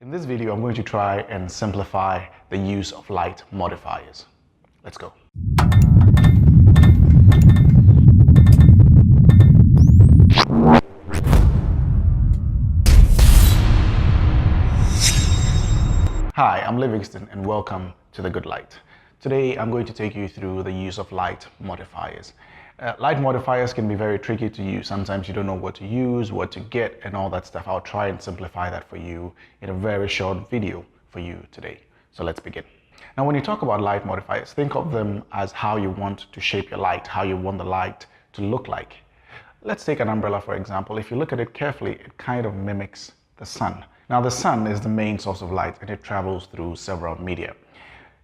In this video, I'm going to try and simplify the use of light modifiers. Let's go. Hi, I'm Livingston and welcome to The Good Light. Today, I'm going to take you through the use of light modifiers. Light modifiers can be very tricky to use. Sometimes you don't know what to use, what to get, and all that stuff. I'll try and simplify that for you in a very short video for you today. So let's begin. Now, when you talk about light modifiers, think of them as how you want to shape your light, how you want the light to look like. Let's take an umbrella, for example. If you look at it carefully, it kind of mimics the sun. Now, the sun is the main source of light, and it travels through several media.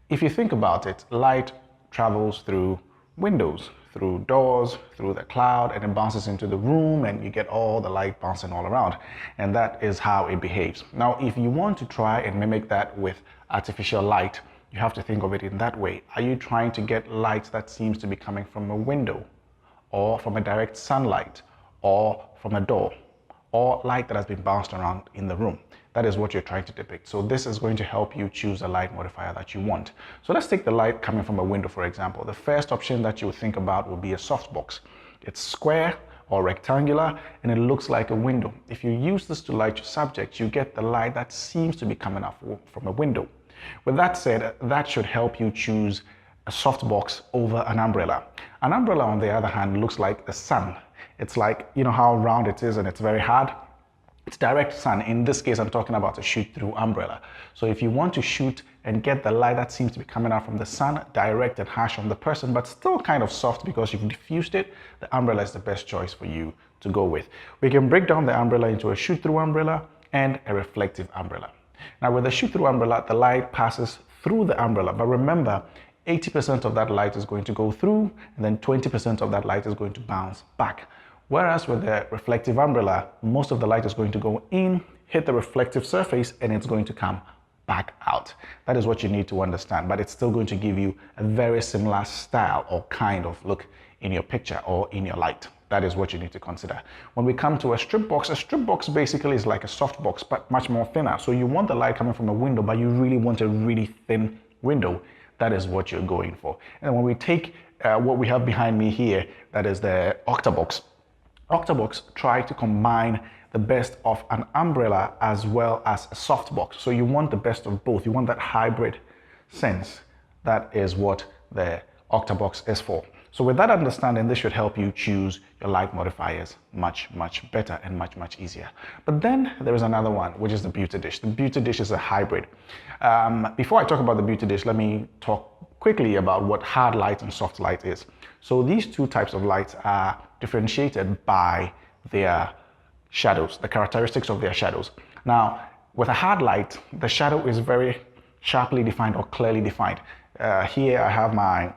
If you think about it, light travels through windows, through doors, through the cloud, and it bounces into the room, and you get all the light bouncing all around. And that is how it behaves. Now, if you want to try and mimic that with artificial light, you have to think of it in that way. Are you trying to get light that seems to be coming from a window, or from a direct sunlight, or from a door, or light that has been bounced around in the room? That is what you're trying to depict. So this is going to help you choose a light modifier that you want. So let's take the light coming from a window, for example. The first option that you would think about would be a softbox. It's square or rectangular, and it looks like a window. If you use this to light your subject, you get the light that seems to be coming up from a window. With that said, that should help you choose a softbox over an umbrella. An umbrella, on the other hand, looks like the sun. It's like, you know how round it is and it's very hard? It's direct sun. In this case, I'm talking about a shoot-through umbrella. So if you want to shoot and get the light that seems to be coming out from the sun, direct and harsh on the person, but still kind of soft because you've diffused it, the umbrella is the best choice for you to go with. We can break down the umbrella into a shoot-through umbrella and a reflective umbrella. Now, with the shoot-through umbrella, the light passes through the umbrella, but remember, 80% of that light is going to go through, and then 20% of that light is going to bounce back. Whereas with the reflective umbrella, most of the light is going to go in, hit the reflective surface, and it's going to come back out. That is what you need to understand, but it's still going to give you a very similar style or kind of look in your picture or in your light. That is what you need to consider. When we come to a strip box basically is like a soft box, but much more thinner. So you want the light coming from a window, but you really want a really thin window. That is what you're going for. And when we take what we have behind me here, that is the Octabox. Octabox try to combine the best of an umbrella as well as a softbox. So you want the best of both. You want that hybrid sense. That is what the Octabox is for. So with that understanding, this should help you choose your light modifiers much, much better and much, much easier. But then there is another one, which is the Beauty Dish. The Beauty Dish is a hybrid. Before I talk about the Beauty Dish, let me talk quickly about what hard light and soft light is. So these two types of lights are differentiated by their shadows, the characteristics of their shadows. Now, with a hard light, the shadow is very sharply defined or clearly defined. Here I have my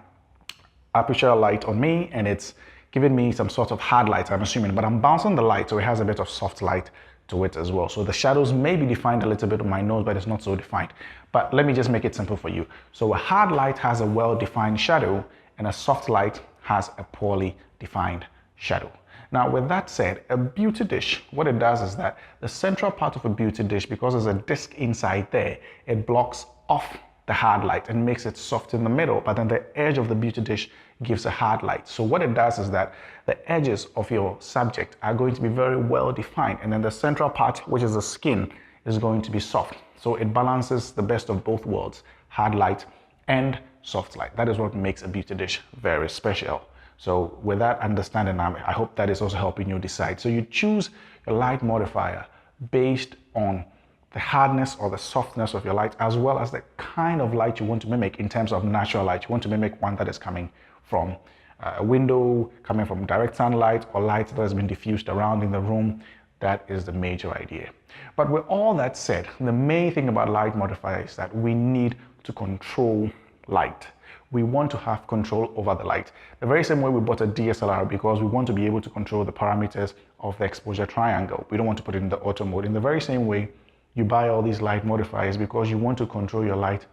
aperture light on me, and it's giving me some sort of hard light, I'm assuming, but I'm bouncing the light, so it has a bit of soft light to it as well. So the shadows may be defined a little bit on my nose, but it's not so defined. But let me just make it simple for you. So a hard light has a well-defined shadow, and a soft light has a poorly defined shadow. Now, with that said, a beauty dish, what it does is that the central part of a beauty dish, because there's a disc inside there, it blocks off the hard light and makes it soft in the middle, but then the edge of the beauty dish gives a hard light. So what it does is that the edges of your subject are going to be very well defined, and then the central part, which is the skin, is going to be soft. So it balances the best of both worlds, hard light and soft light. That is what makes a beauty dish very special. So with that understanding, I hope that is also helping you decide. So you choose your light modifier based on the hardness or the softness of your light, as well as the kind of light you want to mimic in terms of natural light. You want to mimic one that is coming from a window, coming from direct sunlight, or light that has been diffused around in the room. That is the major idea. But with all that said, the main thing about light modifier is that we need to control light. We want to have control over the light. The very same way we bought a DSLR, because we want to be able to control the parameters of the exposure triangle. We don't want to put it in the auto mode. In the very same way, you buy all these light modifiers because you want to control your light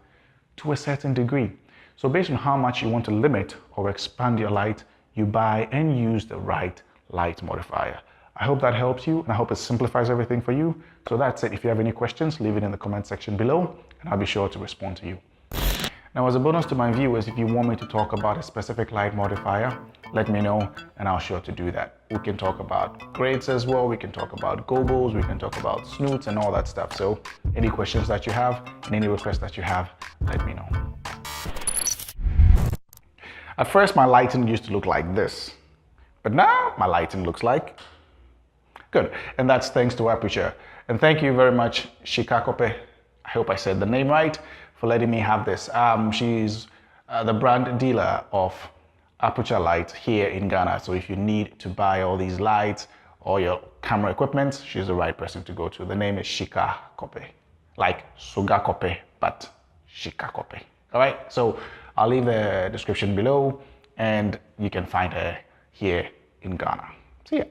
to a certain degree. So based on how much you want to limit or expand your light, you buy and use the right light modifier. I hope that helps you, and I hope it simplifies everything for you. So that's it. If you have any questions, leave it in the comment section below, and I'll be sure to respond to you. Now, as a bonus to my viewers, if you want me to talk about a specific light modifier, let me know and I'll sure to do that. We can talk about grades as well, we can talk about gobos, we can talk about snoots and all that stuff. So any questions that you have and any requests that you have, let me know. At first, my lighting used to look like this, but now my lighting looks like good. And that's thanks to Aputure. And thank you very much, Shikakope. I hope I said the name right, for letting me have this. She's the brand dealer of Aputure lights here in Ghana. So if you need to buy all these lights or your camera equipment, she's the right person to go to. The name is Shikakope, like Sugakope, but Shikakope. All right, so I'll leave the description below and you can find her here in Ghana. See ya.